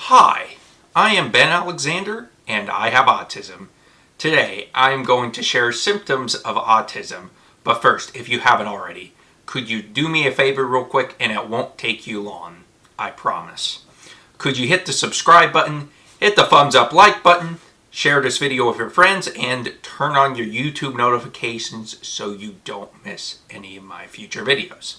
Hi, I am Ben Alexander and I have autism. Today I am going to share symptoms of autism. But first, if you haven't already, could you do me a favor real quick and it won't take you long, I promise. Could you hit the subscribe button, hit the thumbs up like button, share this video with your friends, and turn on your YouTube notifications so you don't miss any of my future videos.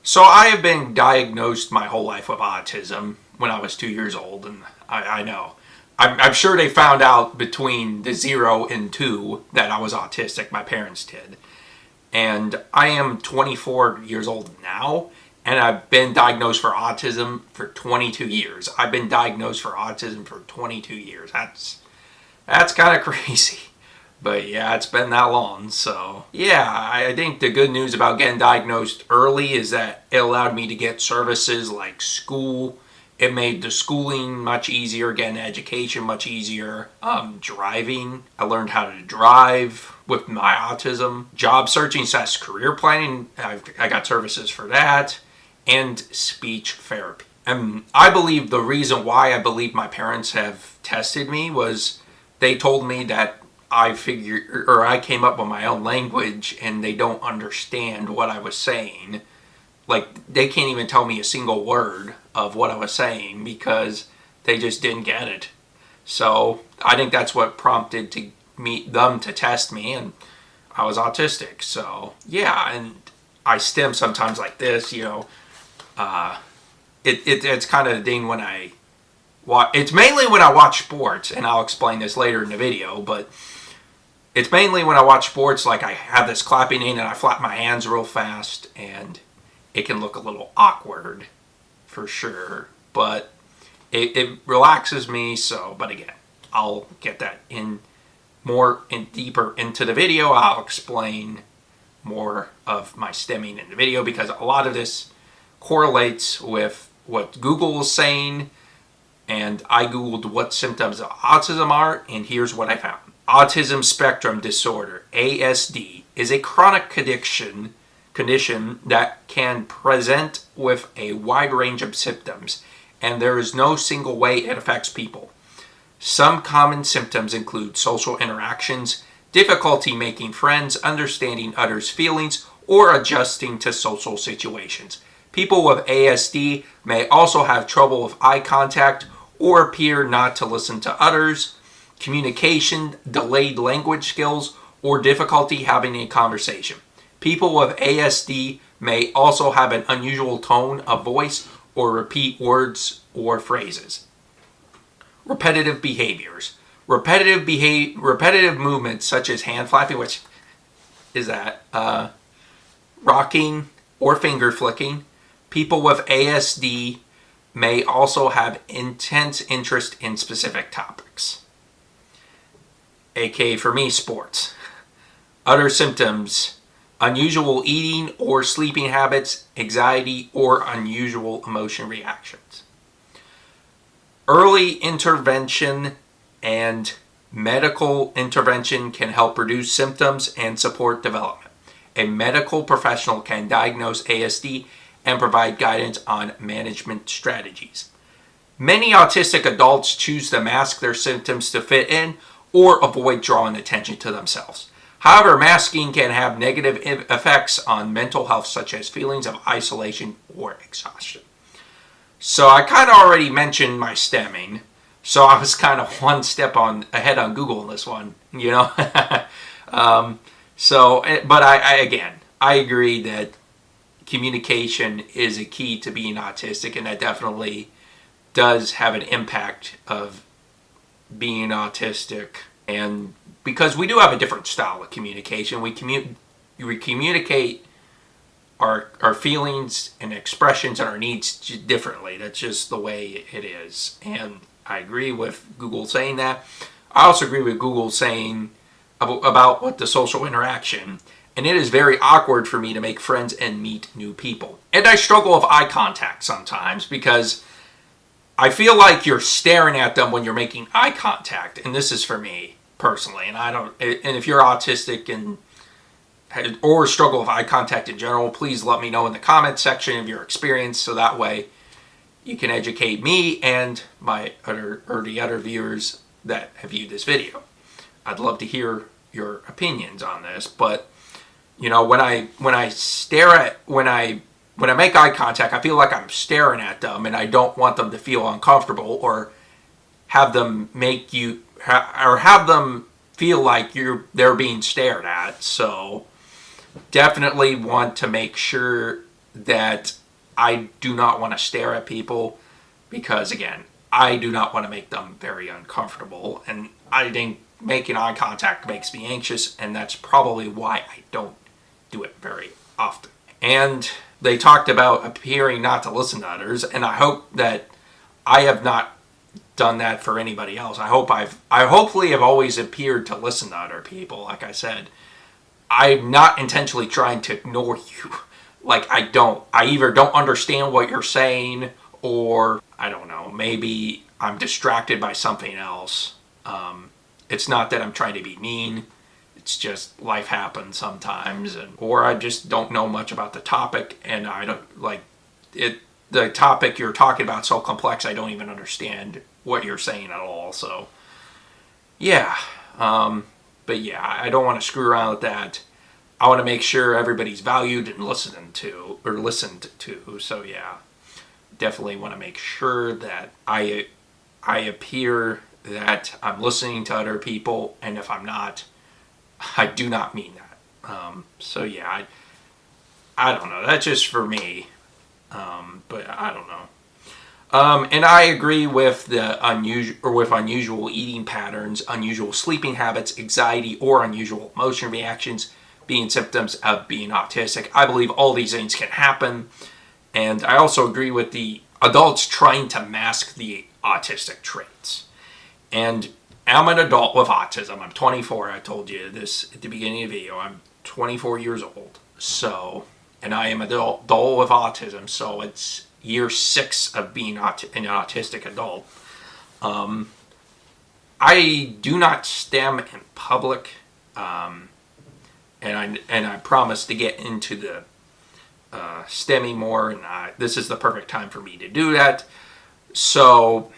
So I have been diagnosed my whole life with autism when I was 2 years old, and I know. I'm sure they found out between the 0 and 2 that I was autistic. My parents did. And I am 24 years old now, and I've been diagnosed for autism for 22 years. I've been diagnosed for autism for 22 years. That's kind of crazy. But yeah, it's been that long. So yeah, I think the good news about getting diagnosed early is that it allowed me to get services like school. It made the schooling much easier, getting education much easier. Driving, I learned how to drive with my autism. Job searching / career planning, I got services for that. And speech therapy. And I believe the reason why I believe my parents have tested me was they told me that I came up with my own language and they don't understand what I was saying. Like, they can't even tell me a single word of what I was saying because they just didn't get it. So I think that's what prompted them to test me, and I was autistic. So yeah, and I stim sometimes like this, you know. It's kind of the thing when I watch. It's mainly when I watch sports, and I'll explain this later in the video, but it's mainly when I watch sports, like I have this clapping in and I flap my hands real fast, and it can look a little awkward for sure, but it relaxes me. So, but again, I'll get that deeper into the video. I'll explain more of my stemming in the video because a lot of this correlates with what Google is saying, and I googled what symptoms of autism are, and here's what I found. Autism spectrum disorder, ASD, is a chronic condition that can present with a wide range of symptoms, and there is no single way it affects people. Some common symptoms include social interactions, difficulty making friends, understanding others' feelings, or adjusting to social situations. People with ASD may also have trouble with eye contact or appear not to listen to others, communication, delayed language skills, or difficulty having a conversation. People with ASD may also have an unusual tone of voice or repeat words or phrases. Repetitive behaviors. Repetitive movements such as hand flapping, which is that, rocking or finger flicking. People with ASD may also have intense interest in specific topics. aka for me, sports. Other symptoms: unusual eating or sleeping habits, anxiety, or unusual emotion reactions. Early intervention and medical intervention can help reduce symptoms and support development. A medical professional can diagnose ASD and provide guidance on management strategies. Many autistic adults choose to mask their symptoms to fit in or avoid drawing attention to themselves. However, masking can have negative effects on mental health, such as feelings of isolation or exhaustion. So I kind of already mentioned my stemming, so I was kind of one step ahead on Google in this one, you know. But I agree that communication is a key to being autistic, and that definitely does have an impact of being autistic. And because we do have a different style of communication, we communicate our feelings and expressions and our needs differently. That's just the way it is. And I agree with Google saying that. I also agree with Google saying about what the social interaction, and it is very awkward for me to make friends and meet new people. And I struggle with eye contact sometimes because I feel like you're staring at them when you're making eye contact, and this is for me personally. And if you're autistic or struggle with eye contact in general, please let me know in the comments section of your experience, so that way you can educate me and my the other viewers that have viewed this video. I'd love to hear your opinions on this, but when I stare at when I make eye contact, I feel like I'm staring at them, and I don't want them to feel uncomfortable or have them have them feel like they're being stared at. So definitely want to make sure that I do not want to stare at people, because again, I do not want to make them very uncomfortable, and I think making eye contact makes me anxious, and that's probably why I don't do it very often. And they talked about appearing not to listen to others, and I hope that I have not done that for anybody else. I hopefully have always appeared to listen to other people. Like I said, I'm not intentionally trying to ignore you. Like, I either don't understand what you're saying, or I don't know, maybe I'm distracted by something else. It's not that I'm trying to be mean. It's just life happens sometimes, or I just don't know much about the topic, and I don't like it. The topic you're talking about is so complex, I don't even understand what you're saying at all. So, yeah. But yeah, I don't want to screw around with that. I want to make sure everybody's valued and listened to. So yeah, definitely want to make sure that I appear that I'm listening to other people, and if I'm not, I do not mean that. So yeah, I don't know. That's just for me. But I don't know. And I agree with the unusual eating patterns, unusual sleeping habits, anxiety, or unusual emotion reactions being symptoms of being autistic. I believe all these things can happen. And I also agree with the adults trying to mask the autistic traits. And I'm an adult with autism. I'm 24. I told you this at the beginning of the video. I'm 24 years old. So, and I am an adult with autism. So it's year 6 of being an autistic adult. I do not stem in public. And I promise to get into the stemming more, and this is the perfect time for me to do that. So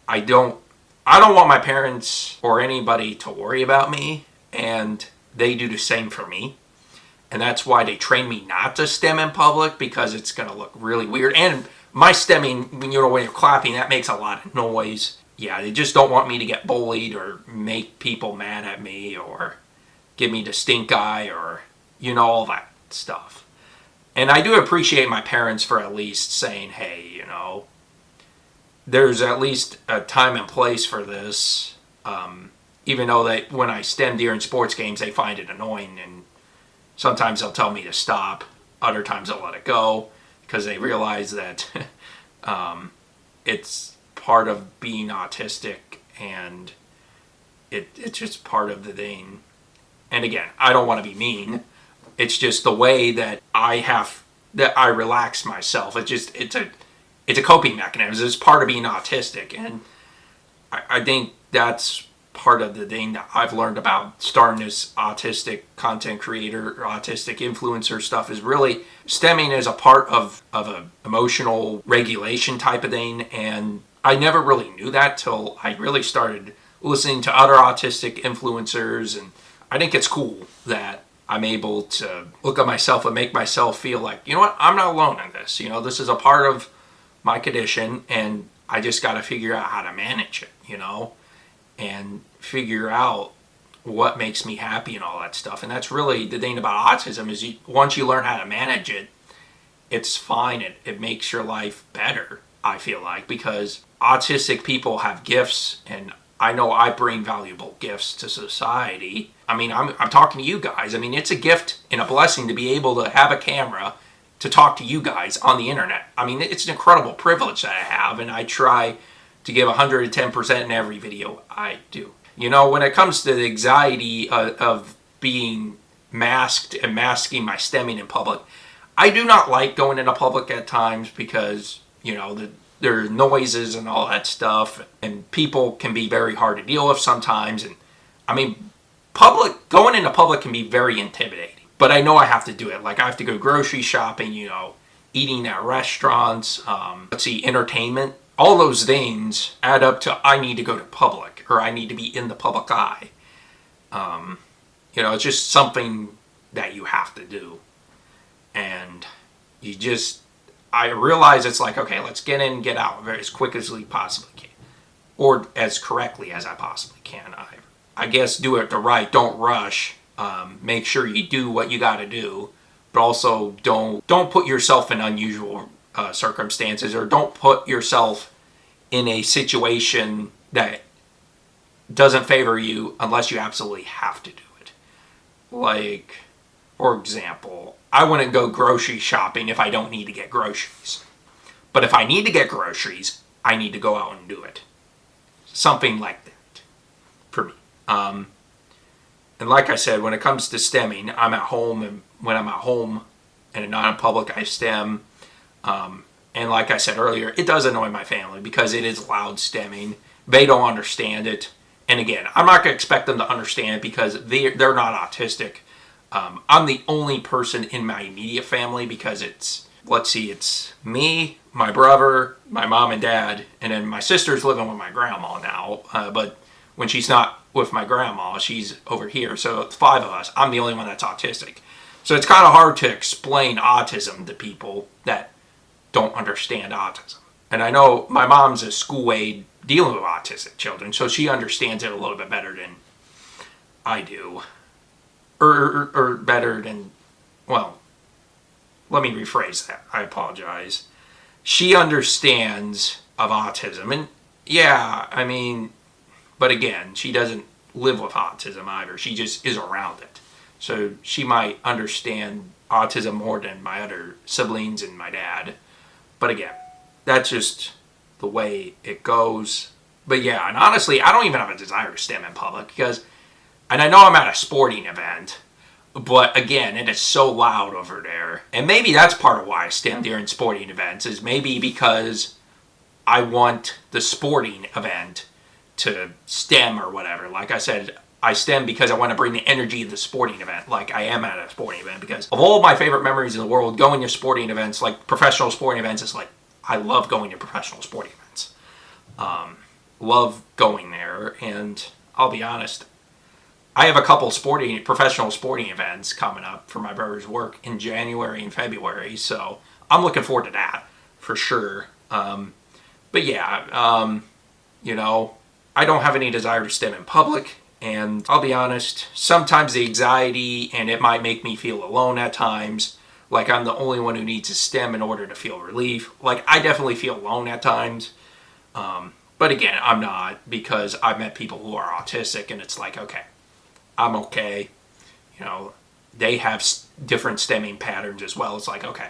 I don't want my parents or anybody to worry about me, and they do the same for me. And that's why they train me not to stem in public, because it's going to look really weird. And my stemming, when you're clapping, that makes a lot of noise. Yeah, they just don't want me to get bullied or make people mad at me or give me the stink eye or, all that stuff. And I do appreciate my parents for at least saying, hey, there's at least a time and place for this. Even though when I stem during sports games, they find it annoying, and sometimes they'll tell me to stop. Other times they'll let it go because they realize that it's part of being autistic, and it's just part of the thing. And again, I don't want to be mean. It's just the way that I relax myself. It's a coping mechanism. It's part of being autistic, and I think that's part of the thing that I've learned about starting this autistic content creator or autistic influencer stuff is really stemming as a part of an emotional regulation type of thing. And I never really knew that till I really started listening to other autistic influencers, and I think it's cool that I'm able to look at myself and make myself feel like, I'm not alone in this. This is a part of my condition, and I just got to figure out how to manage it, and figure out what makes me happy and all that stuff. And that's really the thing about autism is once you learn how to manage it, it's fine. It makes your life better, I feel like, because autistic people have gifts, and I know I bring valuable gifts to society. I mean, I'm talking to you guys. I mean, it's a gift and a blessing to be able to have a camera to talk to you guys on the internet. I mean, it's an incredible privilege that I have, and I try to give 110% in every video I do. When it comes to the anxiety of being masked and masking my stemming in public, I do not like going into public at times because, there are noises and all that stuff, and people can be very hard to deal with sometimes. And I mean, going into public can be very intimidating, but I know I have to do it. Like, I have to go grocery shopping, eating at restaurants, entertainment. All those things add up to I need to go to public, or I need to be in the public eye. It's just something that you have to do. And I realize it's like, okay, let's get in and get out as quick as we possibly can. Or as correctly as I possibly can. I guess do it the right, don't rush. Make sure you do what you got to do, but also don't put yourself in unusual circumstances, or don't put yourself in a situation that doesn't favor you unless you absolutely have to do it. Like, for example, I wouldn't go grocery shopping if I don't need to get groceries. But if I need to get groceries, I need to go out and do it. Something like that for me. And like I said, when it comes to stemming, I'm at home, and when I'm at home and not in public, I stem. And like I said earlier, it does annoy my family because it is loud stemming. They don't understand it. And again, I'm not going to expect them to understand it because they're not autistic. I'm the only person in my immediate family because it's me, my brother, my mom and dad, and then my sister's living with my grandma now. But when she's not with my grandma, she's over here. So it's 5 of us. I'm the only one that's autistic. So it's kind of hard to explain autism to people that don't understand autism. And I know my mom's a school aide dealing with autistic children, so she understands it a little bit better than I do. Or better than, well, let me rephrase that. I apologize. She understands of autism. And yeah, I mean, but again, she doesn't live with autism either. She just is around it. So she might understand autism more than my other siblings and my dad. But again, that's just the way it goes. But yeah, and honestly, I don't even have a desire to stem in public because, and I know I'm at a sporting event, but again, it is so loud over there. And maybe that's part of why I stem during sporting events, is maybe because I want the sporting event to stem or whatever. Like I said, I stem because I want to bring the energy of the sporting event, like I am at a sporting event. Because of all my favorite memories in the world, going to sporting events, like professional sporting events, is like, I love going to professional sporting events. Love going there, and I'll be honest, I have a couple professional sporting events coming up for my brother's work in January and February, so I'm looking forward to that for sure. But yeah, I don't have any desire to stem in public, and I'll be honest, sometimes the anxiety, and it might make me feel alone at times, like I'm the only one who needs to stem in order to feel relief. Like, I definitely feel alone at times. But again, I'm not, because I've met people who are autistic, and it's like, okay, I'm okay. They have different stemming patterns as well. It's like, okay,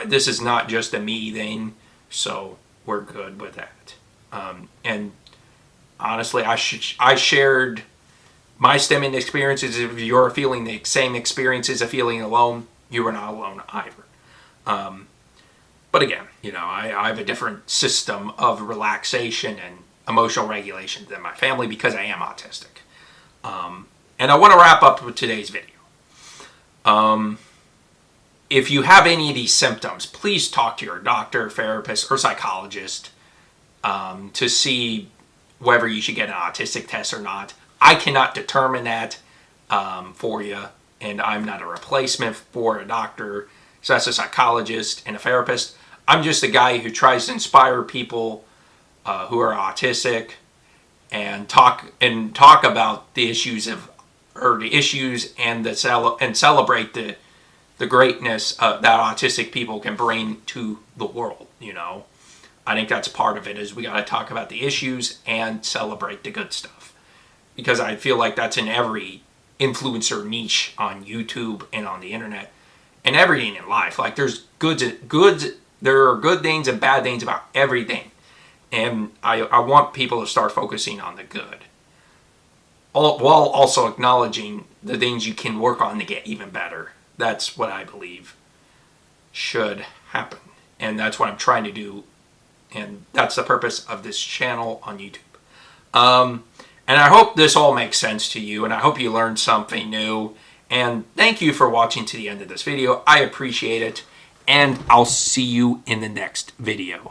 this is not just a me thing, so we're good with that. And honestly, I shared my stemming experiences. If you're feeling the same experiences of feeling alone, you are not alone either. But again, I have a different system of relaxation and emotional regulation than my family because I am autistic. And I want to wrap up with today's video. If you have any of these symptoms, please talk to your doctor, therapist, or psychologist to see whether you should get an autistic test or not. I cannot determine that for you, and I'm not a replacement for a doctor. So that's a psychologist and a therapist. I'm just a guy who tries to inspire people who are autistic and talk about the issues and celebrate the greatness that autistic people can bring to the world. I think that's part of it, is we got to talk about the issues and celebrate the good stuff, because I feel like that's in every influencer niche on YouTube and on the internet and everything in life. Like, there are good things and bad things about everything. And I want people to start focusing on the good, while also acknowledging the things you can work on to get even better. That's what I believe should happen. And that's what I'm trying to do. And that's the purpose of this channel on YouTube. And I hope this all makes sense to you, and I hope you learned something new. And thank you for watching to the end of this video. I appreciate it. and I'll see you in the next video.